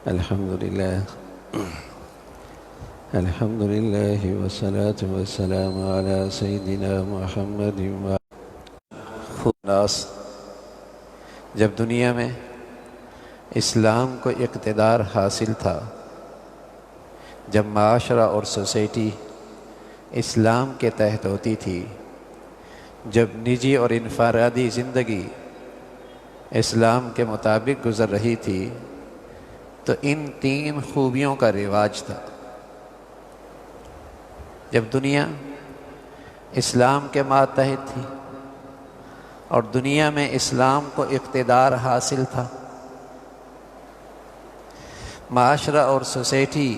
الحمد لله والصلاة والسلام على سيدنا محمد الناس۔ جب دنیا میں اسلام کو اقتدار حاصل تھا، جب معاشرہ اور سوسائٹی اسلام کے تحت ہوتی تھی، جب نجی اور انفرادی زندگی اسلام کے مطابق گزر رہی تھی، تو ان تین خوبیوں کا رواج تھا۔ جب دنیا اسلام کے ماتحت تھی اور دنیا میں اسلام کو اقتدار حاصل تھا، معاشرہ اور سوسائٹی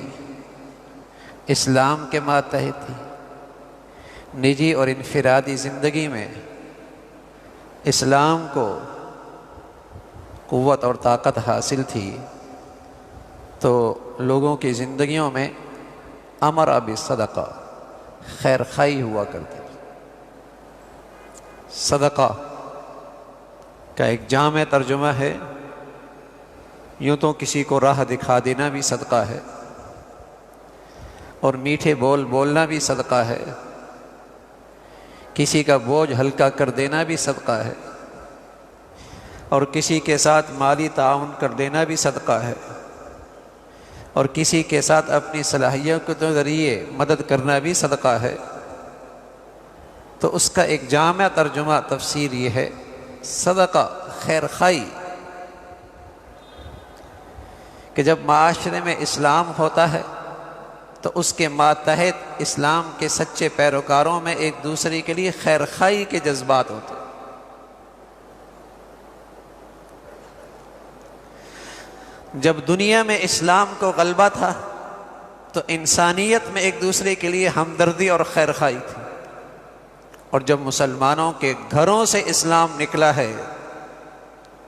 اسلام کے ماتحت تھی، نجی اور انفرادی زندگی میں اسلام کو قوت اور طاقت حاصل تھی، تو لوگوں کی زندگیوں میں امر بالصدقہ، خیر خواہی ہوا کرتی۔ صدقہ کا ایک جامع ترجمہ ہے، یوں تو کسی کو راہ دکھا دینا بھی صدقہ ہے، اور میٹھے بول بولنا بھی صدقہ ہے، کسی کا بوجھ ہلکا کر دینا بھی صدقہ ہے، اور کسی کے ساتھ مالی تعاون کر دینا بھی صدقہ ہے، اور کسی کے ساتھ اپنی صلاحیت کے ذریعے مدد کرنا بھی صدقہ ہے۔ تو اس کا ایک جامع ترجمہ تفسیر یہ ہے، صدقہ خیر خواہی، کہ جب معاشرے میں اسلام ہوتا ہے تو اس کے ماتحت اسلام کے سچے پیروکاروں میں ایک دوسرے کے لیے خیر خواہی کے جذبات ہوتے ہیں۔ جب دنیا میں اسلام کو غلبہ تھا تو انسانیت میں ایک دوسرے کے لیے ہمدردی اور خیر خواہی تھی، اور جب مسلمانوں کے گھروں سے اسلام نکلا ہے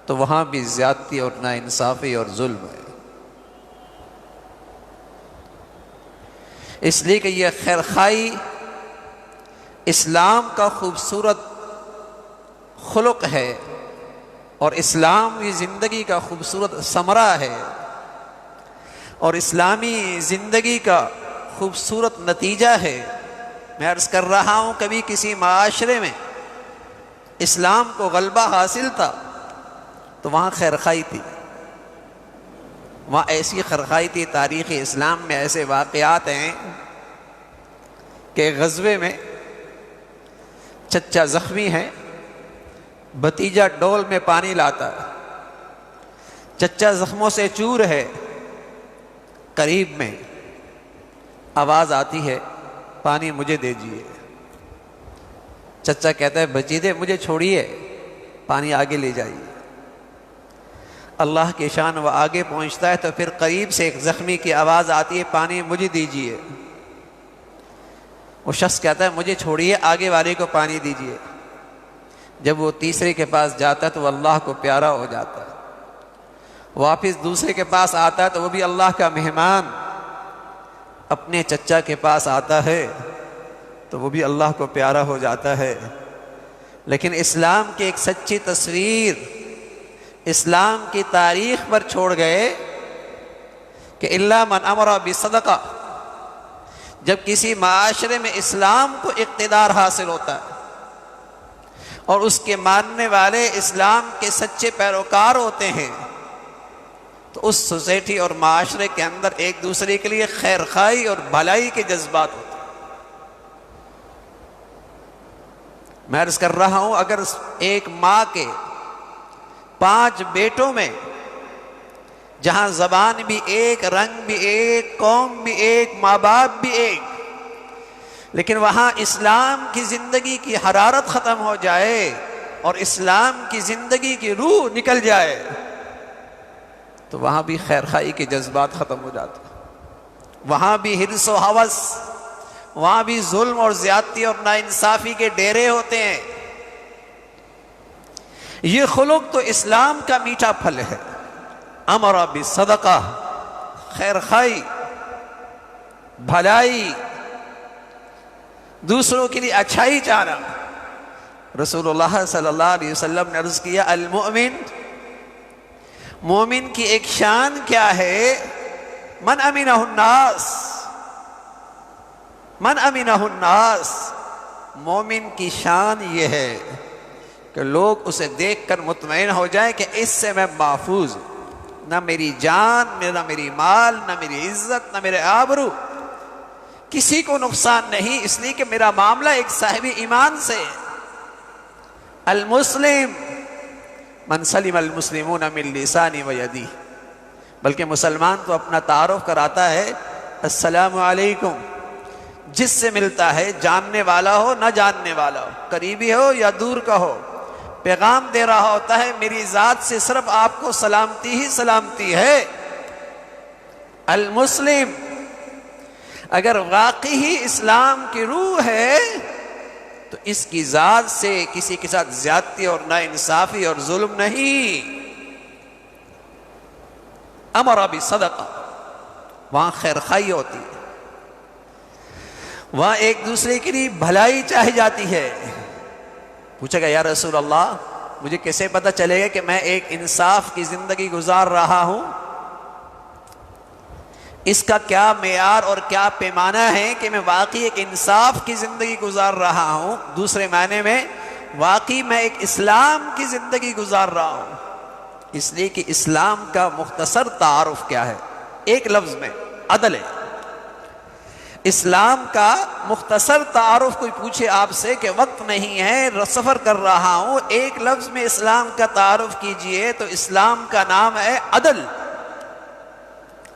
تو وہاں بھی زیادتی اور ناانصافی اور ظلم ہے۔ اس لیے کہ یہ خیر خواہی اسلام کا خوبصورت خلق ہے، اور اسلامی زندگی کا خوبصورت ثمرہ ہے، اور اسلامی زندگی کا خوبصورت نتیجہ ہے۔ میں عرض کر رہا ہوں، کبھی کسی معاشرے میں اسلام کو غلبہ حاصل تھا تو وہاں خیر خواہی تھی، وہاں ایسی خیر خواہی تھی۔ تاریخ اسلام میں ایسے واقعات ہیں کہ غزوے میں چچا زخمی ہے، بھتیجا ڈول میں پانی لاتا ہے، چچا زخموں سے چور ہے، قریب میں آواز آتی ہے، پانی مجھے دیجیے۔ چچا کہتا ہے، بھتیجے مجھے چھوڑیے، پانی آگے لے جائیے۔ اللہ کی شان، وہ آگے پہنچتا ہے تو پھر قریب سے ایک زخمی کی آواز آتی ہے، پانی مجھے دیجیے۔ وہ شخص کہتا ہے، مجھے چھوڑیے، آگے والے کو پانی دیجیے۔ جب وہ تیسرے کے پاس جاتا ہے تو وہ اللہ کو پیارا ہو جاتا ہے، واپس دوسرے کے پاس آتا ہے تو وہ بھی اللہ کا مہمان اپنے چچا کے پاس آتا ہے تو وہ بھی اللہ کو پیارا ہو جاتا ہے۔ لیکن اسلام کی ایک سچی تصویر اسلام کی تاریخ پر چھوڑ گئے کہ الا من امر بصدقہ، جب کسی معاشرے میں اسلام کو اقتدار حاصل ہوتا ہے اور اس کے ماننے والے اسلام کے سچے پیروکار ہوتے ہیں، تو اس سوسائٹی اور معاشرے کے اندر ایک دوسرے کے لیے خیر خواہی اور بھلائی کے جذبات ہوتے ہیں۔ میں عرض کر رہا ہوں، اگر ایک ماں کے 5 بیٹوں میں، جہاں زبان بھی ایک، رنگ بھی ایک، قوم بھی ایک، ماں باپ بھی ایک، لیکن وہاں اسلام کی زندگی کی حرارت ختم ہو جائے اور اسلام کی زندگی کی روح نکل جائے تو وہاں بھی خیر خواہی کے جذبات ختم ہو جاتے ہیں، وہاں بھی حرص و ہوس، وہاں بھی ظلم اور زیادتی اور ناانصافی کے ڈیرے ہوتے ہیں۔ یہ خلق تو اسلام کا میٹھا پھل ہے، امر بالصدقہ، خیر خواہی، بھلائی، دوسروں کے لیے اچھائی چاہنا۔ رسول اللہ صلی اللہ علیہ وسلم نے عرض کیا، المؤمن مومن کی ایک شان کیا ہے؟ من امنہ الناس، من امنہ الناس، مومن کی شان یہ ہے کہ لوگ اسے دیکھ کر مطمئن ہو جائیں کہ اس سے میں محفوظ ہوں، نہ میری جان، نہ میری مال، نہ میری عزت، نہ میرے آبرو، کسی کو نقصان نہیں، اس لیے کہ میرا معاملہ ایک صاحب ایمان سے ہے۔ المسلم من سلم المسلمون من لسانی و یدی، بلکہ مسلمان تو اپنا تعارف کراتا ہے السلام علیکم، جس سے ملتا ہے، جاننے والا ہو نہ جاننے والا ہو، قریبی ہو یا دور کا ہو، پیغام دے رہا ہوتا ہے میری ذات سے صرف آپ کو سلامتی ہی سلامتی ہے۔ المسلم اگر واقعی اسلام کی روح ہے تو اس کی ذات سے کسی کے ساتھ زیادتی اور ناانصافی اور ظلم نہیں۔ امر بالصدقہ، وہاں خیر خواہی ہوتی ہے، وہاں ایک دوسرے کے لیے بھلائی چاہی جاتی ہے۔ پوچھے گا یا رسول اللہ مجھے کیسے پتہ چلے گا کہ میں ایک انصاف کی زندگی گزار رہا ہوں؟ اس کا کیا معیار اور کیا پیمانہ ہے کہ میں واقعی ایک انصاف کی زندگی گزار رہا ہوں؟ دوسرے معنی میں واقعی میں ایک اسلام کی زندگی گزار رہا ہوں۔ اس لیے کہ اسلام کا مختصر تعارف کیا ہے؟ ایک لفظ میں عدل ہے۔ اسلام کا مختصر تعارف کوئی پوچھے آپ سے کہ وقت نہیں ہے، سفر کر رہا ہوں، ایک لفظ میں اسلام کا تعارف کیجئے تو اسلام کا نام ہے عدل۔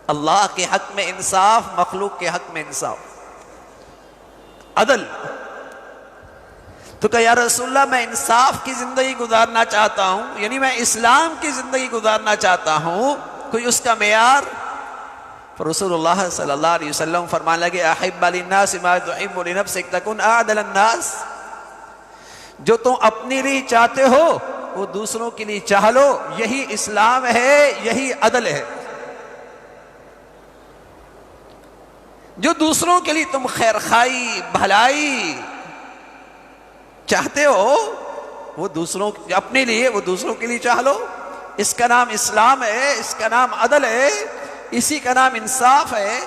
اللہ کے حق میں انصاف، مخلوق کے حق میں انصاف، عدل۔ تو کہ یا رسول اللہ میں انصاف کی زندگی گزارنا چاہتا ہوں، یعنی میں اسلام کی زندگی گزارنا چاہتا ہوں، کوئی اس کا معیار؟ رسول اللہ صلی اللہ علیہ وسلم فرمانے لگے احب للناس ما تحب لنفسک تکن اعدل الناس، جو تم اپنے لیے چاہتے ہو وہ دوسروں کے لیے چاہ لو، یہی اسلام ہے، یہی عدل ہے۔ جو دوسروں کے لیے تم خیر خواہی، بھلائی چاہتے ہو وہ دوسروں اپنے لیے، وہ دوسروں کے لیے چاہ لو، اس کا نام اسلام ہے، اس کا نام عدل ہے، اسی کا نام انصاف ہے۔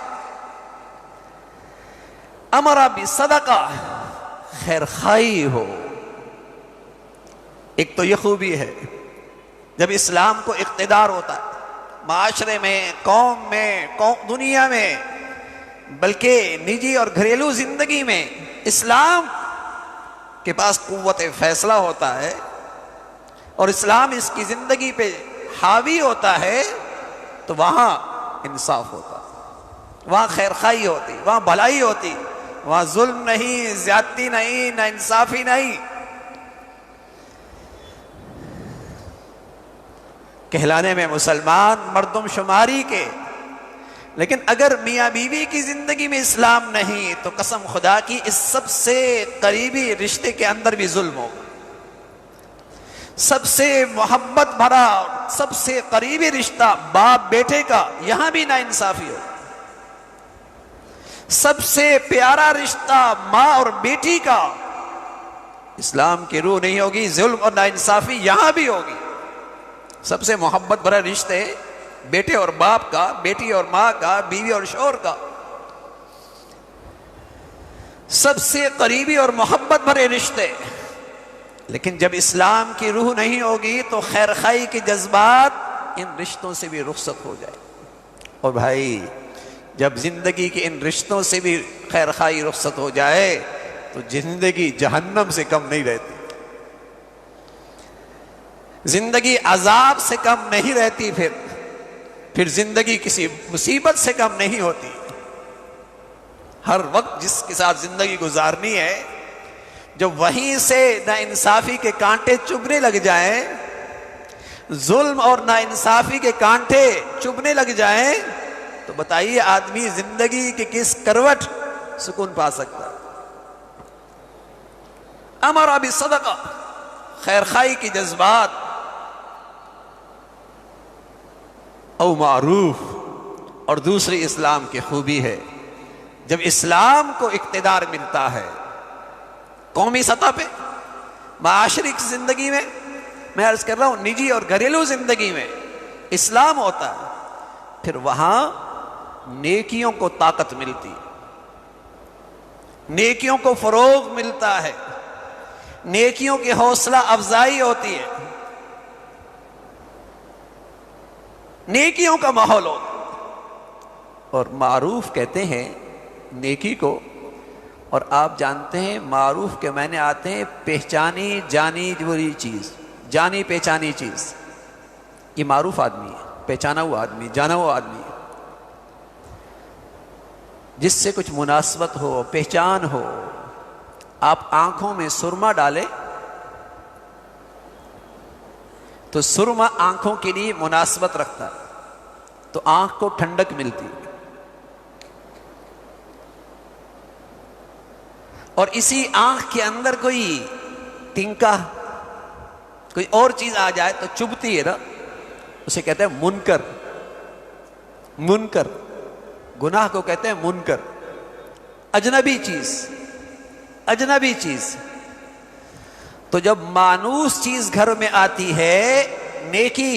امر بالصدقہ، خیر خواہی ہو۔ ایک تو یہ خوبی ہے جب اسلام کو اقتدار ہوتا ہے معاشرے میں، قوم میں، دنیا میں، بلکہ نجی اور گھریلو زندگی میں، اسلام کے پاس قوت فیصلہ ہوتا ہے اور اسلام اس کی زندگی پہ حاوی ہوتا ہے، تو وہاں انصاف ہوتا، وہاں خیر خواہی ہوتی، وہاں بھلائی ہوتی، وہاں ظلم نہیں، زیادتی نہیں، نہ انصافی نہیں۔ کہلانے میں مسلمان مردم شماری کے، لیکن اگر میاں بیوی کی زندگی میں اسلام نہیں تو قسم خدا کی اس سب سے قریبی رشتے کے اندر بھی ظلم ہوگا، سب سے محبت بھرا، سب سے قریبی رشتہ باپ بیٹے کا، یہاں بھی ناانصافی ہو، سب سے پیارا رشتہ ماں اور بیٹی کا، اسلام کی روح نہیں ہوگی، ظلم اور ناانصافی یہاں بھی ہوگی۔ سب سے محبت بھرا رشتے بیٹے اور باپ کا، بیٹی اور ماں کا، بیوی اور شوہر کا، سب سے قریبی اور محبت بھرے رشتے، لیکن جب اسلام کی روح نہیں ہوگی تو خیر خواہی کے جذبات ان رشتوں سے بھی رخصت ہو جائے۔ اور بھائی جب زندگی کے ان رشتوں سے بھی خیر خواہی رخصت ہو جائے تو زندگی جہنم سے کم نہیں رہتی، زندگی عذاب سے کم نہیں رہتی، پھر زندگی کسی مصیبت سے کم نہیں ہوتی۔ ہر وقت جس کے ساتھ زندگی گزارنی ہے، جب وہیں سے ناانصافی کے کانٹے چبھنے لگ جائیں، ظلم اور ناانصافی کے کانٹے چبھنے لگ جائیں، تو بتائیے آدمی زندگی کے کس کروٹ سکون پا سکتا ہے؟ امر بالصدقہ، خیر خواہی کی جذبات، او معروف۔ اور دوسری اسلام کی خوبی ہے جب اسلام کو اقتدار ملتا ہے قومی سطح پہ، معاشرے کی زندگی میں، میں عرض کر رہا ہوں نجی اور گھریلو زندگی میں، اسلام ہوتا ہے، پھر وہاں نیکیوں کو طاقت ملتی ہے، نیکیوں کو فروغ ملتا ہے، نیکیوں کی حوصلہ افزائی ہوتی ہے، نیکیوں کا ماحول ہوتا ہے۔ اور معروف کہتے ہیں نیکی کو، اور آپ جانتے ہیں معروف کے معنی آتے ہیں پہچانی جانی ہوئی چیز، جانی پہچانی چیز۔ یہ معروف آدمی ہے، پہچانا ہوا آدمی، جانا ہوا آدمی ہے، جس سے کچھ مناسبت ہو، پہچان ہو۔ آپ آنکھوں میں سرما ڈالیں تو سرما آنکھوں کے لیے مناسبت رکھتا ہے، تو آنکھ کو ٹھنڈک ملتی ہے۔ اور اسی آنکھ کے اندر کوئی تنکا، کوئی اور چیز آ جائے تو چبھتی ہے نا، اسے کہتے ہیں منکر۔ منکر گناہ کو کہتے ہیں منکر، اجنبی چیز، اجنبی چیز۔ تو جب مانوس چیز گھر میں آتی ہے، نیکی،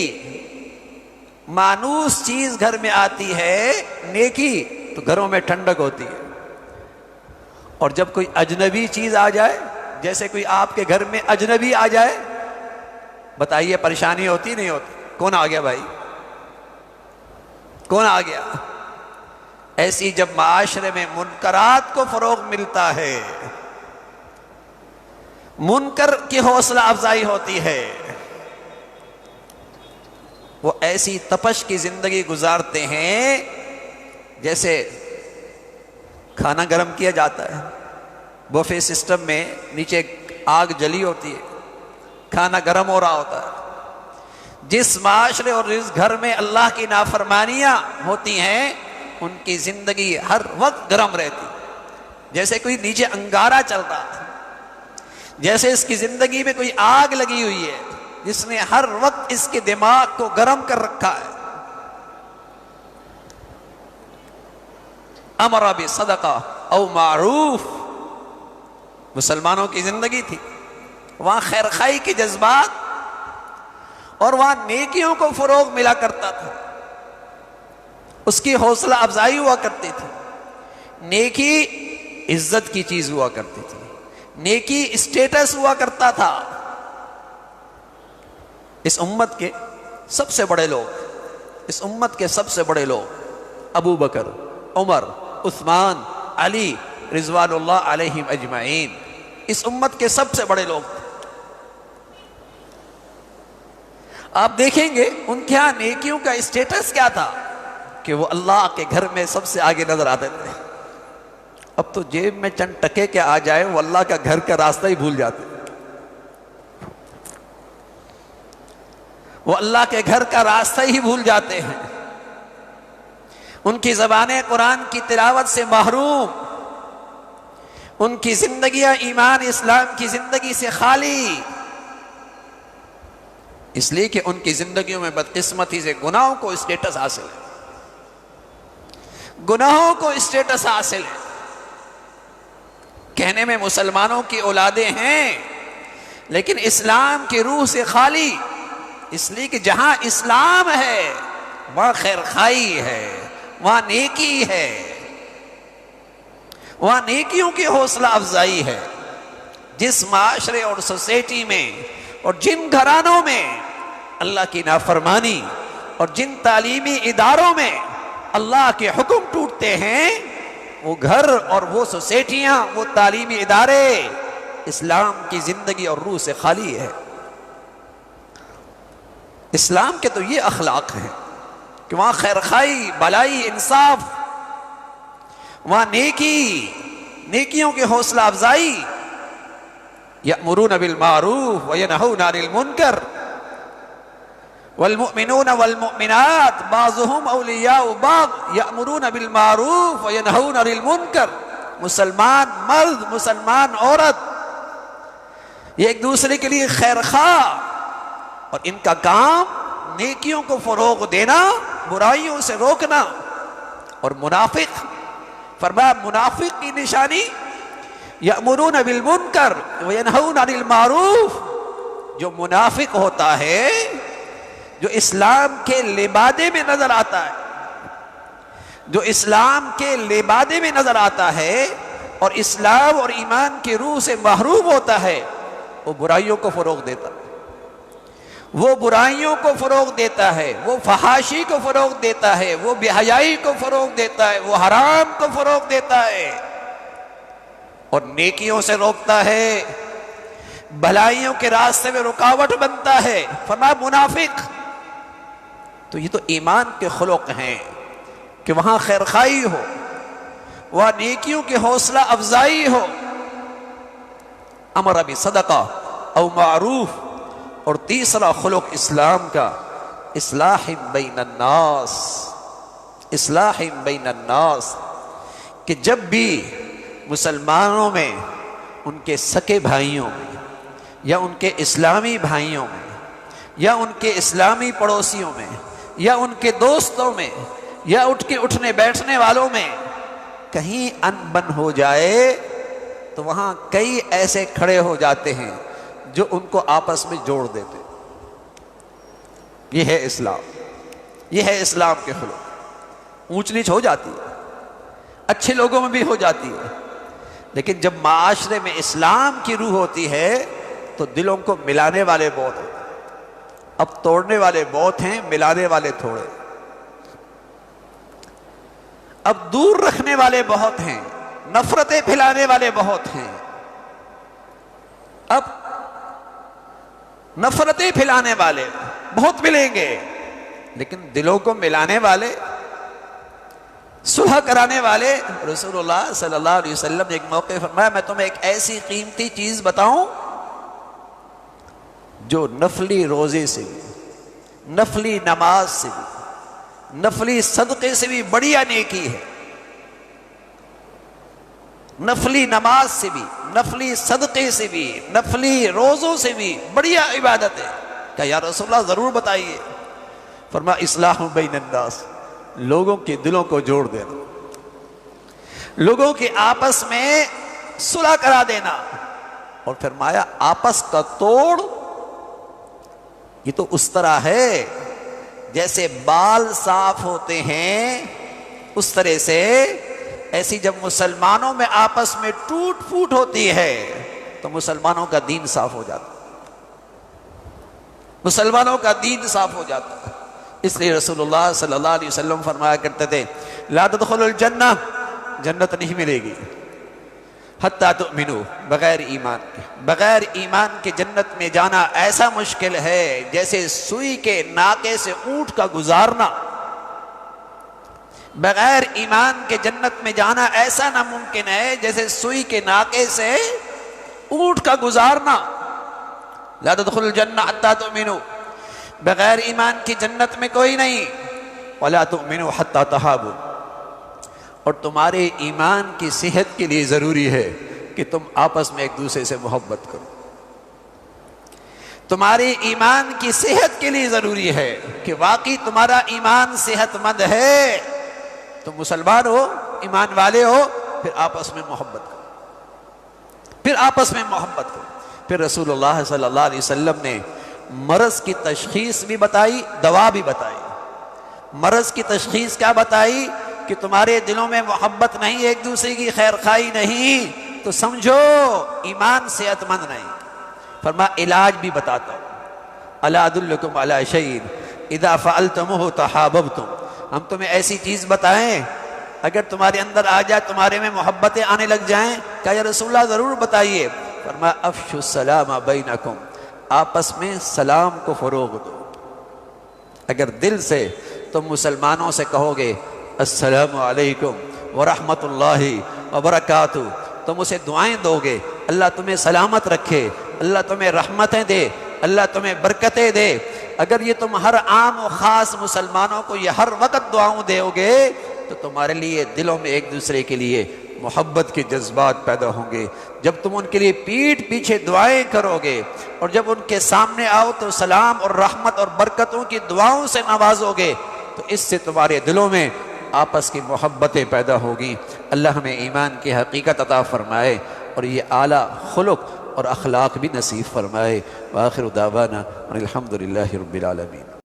مانوس چیز گھر میں آتی ہے نیکی، تو گھروں میں ٹھنڈک ہوتی ہے۔ اور جب کوئی اجنبی چیز آ جائے، جیسے کوئی آپ کے گھر میں اجنبی آ جائے، بتائیے پریشانی ہوتی نہیں ہوتی؟ کون آ گیا بھائی؟ کون آ گیا؟ ایسی جب معاشرے میں منکرات کو فروغ ملتا ہے، منکر کی حوصلہ افزائی ہوتی ہے، وہ ایسی تپش کی زندگی گزارتے ہیں جیسے کھانا گرم کیا جاتا ہے بوفے سسٹم میں، نیچے آگ جلی ہوتی ہے، کھانا گرم ہو رہا ہوتا ہے۔ جس معاشرے اور جس گھر میں اللہ کی نافرمانیاں ہوتی ہیں، ان کی زندگی ہر وقت گرم رہتی، جیسے کوئی نیچے انگارہ چل رہا ہے، جیسے اس کی زندگی میں کوئی آگ لگی ہوئی ہے جس نے ہر وقت اس کے دماغ کو گرم کر رکھا ہے۔ امر بصدقہ او معروف، مسلمانوں کی زندگی تھی، وہاں خیر خائی کے جذبات اور وہاں نیکیوں کو فروغ ملا کرتا تھا، اس کی حوصلہ افزائی ہوا کرتی تھی۔ نیکی عزت کی چیز ہوا کرتی تھی، نیکی اسٹیٹس ہوا کرتا تھا۔ اس امت کے سب سے بڑے لوگ، اس امت کے سب سے بڑے لوگ ابو بکر، عمر، عثمان، علی رضوان اللہ علیہم اجمعین، اس امت کے سب سے بڑے لوگ تھے۔ آپ دیکھیں گے ان کے ہاں نیکیوں کا اسٹیٹس کیا تھا کہ وہ اللہ کے گھر میں سب سے آگے نظر آتے تھے۔ اب تو جیب میں چند ٹکے کے آ جائے، وہ اللہ کا گھر کا راستہ ہی بھول جاتے، وہ اللہ کے گھر کا راستہ ہی بھول جاتے ہیں۔ ان کی زبانیں قرآن کی تلاوت سے محروم، ان کی زندگیاں ایمان اسلام کی زندگی سے خالی، اس لیے کہ ان کی زندگیوں میں بدقسمتی سے گناہوں کو اسٹیٹس حاصل ہے، گناہوں کو اسٹیٹس حاصل ہے۔ کہنے میں مسلمانوں کی اولادیں ہیں لیکن اسلام کی روح سے خالی، اس لیے کہ جہاں اسلام ہے وہاں خیر خائی ہے، وہاں نیکی ہے، وہاں نیکیوں کی حوصلہ افزائی ہے۔ جس معاشرے اور سوسائٹی میں اور جن گھرانوں میں اللہ کی نافرمانی اور جن تعلیمی اداروں میں اللہ کے حکم ٹوٹتے ہیں، وہ گھر اور وہ سوسائٹیاں، وہ تعلیمی ادارے اسلام کی زندگی اور روح سے خالی ہے۔ اسلام کے تو یہ اخلاق ہیں کہ وہاں خیر خائی، بھلائی، انصاف، وہاں نیکی، نیکیوں کی حوصلہ افزائی، یأمرون بالمعروف وینہون عن المنکر والمؤمنون والمؤمنات بعضهم اولیاء بعض یأمرون بالمعروف وینہون عن المنکر۔ مسلمان مرد، مسلمان عورت، یہ ایک دوسرے کے لیے خیر خواہ، اور ان کا کام نیکیوں کو فروغ دینا، برائیوں سے روکنا۔ اور منافق، فرمایا منافق کی نشانی یأمرون بالمنکر وینہون عن المعروف، جو منافق ہوتا ہے جو اسلام کے لبادے میں نظر آتا ہے، جو اسلام کے لبادے میں نظر آتا ہے اور اسلام اور ایمان کی روح سے محروم ہوتا ہے، وہ برائیوں کو فروغ دیتا ہے، وہ برائیوں کو فروغ دیتا ہے، وہ فحاشی کو فروغ دیتا ہے، وہ بے حیائی کو فروغ دیتا ہے، وہ حرام کو فروغ دیتا ہے اور نیکیوں سے روکتا ہے، بھلائیوں کے راستے میں رکاوٹ بنتا ہے۔ فرمایا منافق، تو یہ تو ایمان کے خلق ہیں کہ وہاں خیرخواہی ہو، وہاں نیکیوں کی حوصلہ افزائی ہو، امر بصدقہ او معروف، اور تیسرا خلق اسلام کا اصلاح بین الناس، اصلاح بین الناس، کہ جب بھی مسلمانوں میں، ان کے سکے بھائیوں میں یا ان کے اسلامی بھائیوں میں یا ان کے اسلامی پڑوسیوں میں یا ان کے دوستوں میں یا اٹھنے بیٹھنے والوں میں کہیں انبن ہو جائے تو وہاں کئی ایسے کھڑے ہو جاتے ہیں جو ان کو آپس میں جوڑ دیتے۔ یہ ہے اسلام، یہ ہے اسلام کے خلق۔ اونچ نیچ ہو جاتی ہے، اچھے لوگوں میں بھی ہو جاتی ہے، لیکن جب معاشرے میں اسلام کی روح ہوتی ہے تو دلوں کو ملانے والے بہت ہیں۔ اب توڑنے والے بہت ہیں، ملانے والے تھوڑے۔ اب دور رکھنے والے بہت ہیں، نفرتیں پھیلانے والے بہت ہیں۔ اب نفرتیں پھیلانے والے بہت ملیں گے، لیکن دلوں کو ملانے والے، صلح کرانے والے۔ رسول اللہ صلی اللہ علیہ وسلم نے ایک موقع فرمایا، میں تمہیں ایک ایسی قیمتی چیز بتاؤں جو نفلی روزے سے بھی، نفلی نماز سے بھی، نفلی صدقے سے بھی بڑھیا نیکی ہے۔ نفلی نماز سے بھی، نفلی صدقے سے بھی، نفلی روزوں سے بھی بڑھیا عبادت ہے۔ کہ یا رسول اللہ ضرور بتائیے۔ فرمایا اصلاح بین الناس، لوگوں کے دلوں کو جوڑ دینا، لوگوں کے آپس میں صلح کرا دینا۔ اور فرمایا آپس کا توڑ یہ تو اس طرح ہے جیسے بال صاف ہوتے ہیں، اس طرح سے ایسی جب مسلمانوں میں آپس میں ٹوٹ پھوٹ ہوتی ہے تو مسلمانوں کا دین صاف ہو جاتا ہے، مسلمانوں کا دین صاف ہو جاتا ہے۔ اس لیے رسول اللہ صلی اللہ علیہ وسلم فرمایا کرتے تھے، لا تدخلوا الجنہ، جنت نہیں ملے گی، حتیٰ تؤمنوا، بغیر ایمان کے، بغیر ایمان کے جنت میں جانا ایسا مشکل ہے جیسے سوئی کے ناکے سے اونٹ کا گزارنا۔ بغیر ایمان کے جنت میں جانا ایسا ناممکن ہے جیسے سوئی کے ناکے سے اونٹ کا گزارنا۔ لا تدخلوا الجنہ حتیٰ تؤمنوا، بغیر ایمان کی جنت میں کوئی نہیں۔ ولا تؤمنوا حتیٰ تحابوا، اور تمہارے ایمان کی صحت کے لیے ضروری ہے کہ تم آپس میں ایک دوسرے سے محبت کرو۔ تمہاری ایمان کی صحت کے لیے ضروری ہے کہ واقعی تمہارا ایمان صحت مند ہے، تم مسلمان ہو، ایمان والے ہو، پھر آپس میں محبت کرو، پھر آپس میں محبت کرو۔ پھر رسول اللہ صلی اللہ علیہ وسلم نے مرض کی تشخیص بھی بتائی، دوا بھی بتائی۔ مرض کی تشخیص کیا بتائی؟ کہ تمہارے دلوں میں محبت نہیں، ایک دوسرے کی خیر خواہی نہیں، تو سمجھو ایمان صحت مند نہیں۔ فرمایا علاج بھی بتاتا ہوں، الا ادلکم علی شیء اذا فعلتموہ تحاببتم، ہم تمہیں ایسی چیز بتائیں اگر تمہارے اندر آ جائے، تمہارے میں محبتیں آنے لگ جائیں؟ کہا یا رسول اللہ ضرور بتائیے۔ فرمایا افشوا السلام بینکم، آپس میں سلام کو فروغ دو۔ اگر دل سے تم مسلمانوں سے کہو گے السلام علیکم ورحمۃ اللہ وبرکاتہ، تم اسے دعائیں دو گے، اللہ تمہیں سلامت رکھے، اللہ تمہیں رحمتیں دے، اللہ تمہیں برکتیں دے۔ اگر یہ تم ہر عام و خاص مسلمانوں کو یہ ہر وقت دعاؤں دو گے تو تمہارے لیے دلوں میں ایک دوسرے کے لیے محبت کے جذبات پیدا ہوں گے۔ جب تم ان کے لیے پیٹھ پیچھے دعائیں کرو گے اور جب ان کے سامنے آؤ تو سلام اور رحمت اور برکتوں کی دعاؤں سے نوازو گے تو اس سے تمہارے دلوں میں آپس کی محبتیں پیدا ہوگی۔ اللہ ہمیں ایمان کی حقیقت عطا فرمائے اور یہ اعلیٰ خلق اور اخلاق بھی نصیب فرمائے۔ وآخر دعوانا الحمدللہ رب العالمین۔